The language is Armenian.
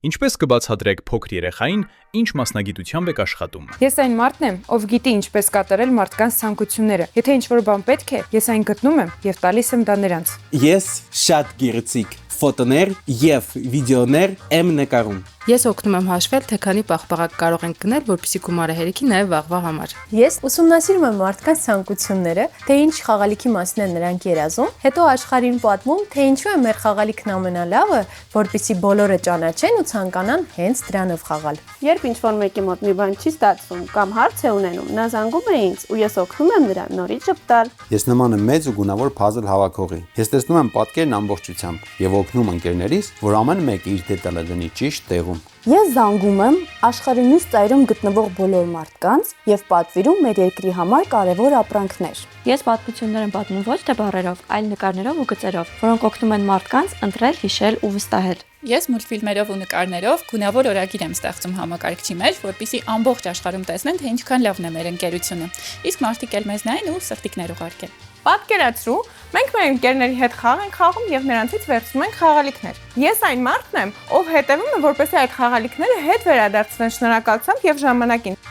Ինչպես կբացատրեք փոքր երեխային, ինչ մասնագիտությամբ եք աշխատում։ Ես այն մարդն եմ, ով գիտի ինչպես կատարել մարդկանց ցանկությունները։ Եթե ինչ-որ բան պետք է, ես այն գտնում եմ եւ տալիս եմ դա նրանց։ Ես շատ գեղեցիկ ֆոտոներ եւ վիդեոներ եմ նկարում։ Ես օգնում եմ հաշվել, թե քանի պաղպաղակ կարող ենք գնել, որպեսզի գումարը հերիքի նաև վաղվա համար։ Ես ուսումնասիրում եմ մարդկանց ցանկությունները, թե ինչ խաղալիքի մասին են նրանք երազում, հետո աշխարհին պատմում, թե ինչու է մեր խաղալիքն ամենալավը, որպեսզի բոլորը ճանաչեն ու ցանկանան հենց դրանով խաղալ։ Երբ ինչ-որ մեկի մոտ մի բան չի ստացվում կամ հարց է ունենում, նա զանգում է ինձ ու ես օգնում եմ նրան նորից ճպտալ։ Ես նման եմ մեծ ու գունավոր փազլ հավաքողի։ Ես տեսնում եմ պատկերն ամբողջությամբ եւ օգնում ընկերներիս, որ ամեն մեկը իր դետալը դնի ճիշտ տեղում։ Ես զանգում եմ աշխարհի մյուս ծայրում գտնվող բոլոր մարդկանց եւ պատվիրում մեր երկրի համար կարևոր ապրանքներ։ Ես պատմություններ եմ պատմում ոչ թե բառերով, այլ նկարներով ու գծերով, որոնք օգնում են մարդկանց ընտրել, հիշել ու վստահել։ Ես մուլտֆիլմերով ու նկարներով գունավոր օրագիր եմ ստեղծում համակարգչի մեջ, որպեսզի ամբողջ աշխարհում տեսնեն, թե ինչքան լավն է մեր ընկերությունը։ Իսկ մարդիկ էլ մեզ նայեն ու սրտիկներ ուղարկեն։ Պատկերացրու, մենք մեր ընկերների հետ խաղ ենք խաղում եւ նրանցից վերցնում ենք խաղալիքներ։ Ես այն մարդն եմ, ով հետևում է, որպեսզի այդ խաղալիքները հետ վերադարձնեն շնորհակալությամբ եւ ժամանակին։